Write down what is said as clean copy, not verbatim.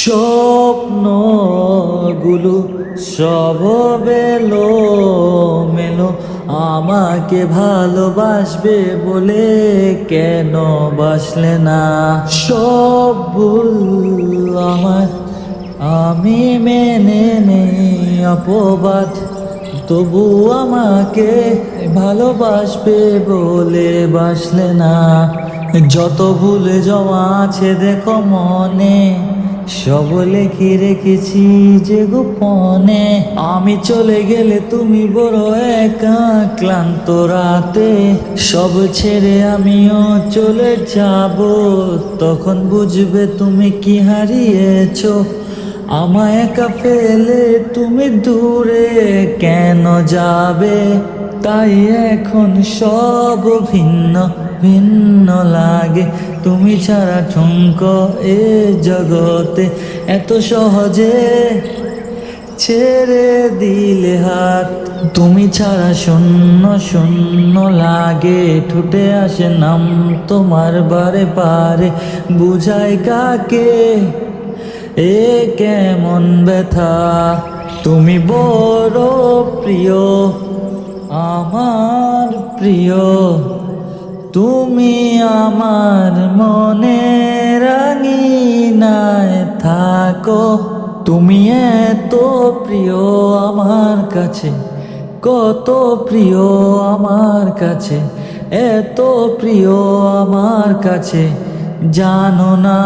স্বপ্নগুলো সব বেলো মেলো, আমাকে ভালোবাসবে বলে কেন বাসলে না? সব ভুল আমার, আমি মেনে নেই অপবাদ, তবু আমাকে ভালোবাসবে বলে বাসলে না। যত ভুল জমা আছে দেখো মনে, সব লিখে রেখেছি যে গোপনে। আমি চলে গেলে তুমি বড় একা ক্লান্ত রাতে, সব ছেড়ে আমিও চলে যাব, তখন বুঝবে তুমি কি হারিয়েছো। আমায় একা ফেলে তুমি দূরে কেন যাবে? তাই এখন সব ভিন্ন ভিন্ন লাগে, তুমি ছাড়া ঠুনক এ জগতে এত সহজে ছেড়ে দিলে হাত। তুমি ছাড়া শূন্য শূন্য লাগে, ঠুটে আসে নাম তোমার বারে বারে, বুঝাই কাকে এ কেমন ব্যথা। তুমি বড় প্রিয়, আমার প্রিয়, তুমি আমার মনে রাঙিনায় থাকো। তুমি এত প্রিয় আমার কাছে, কত প্রিয় আমার কাছে, এত প্রিয় আমার কাছে, জানো না।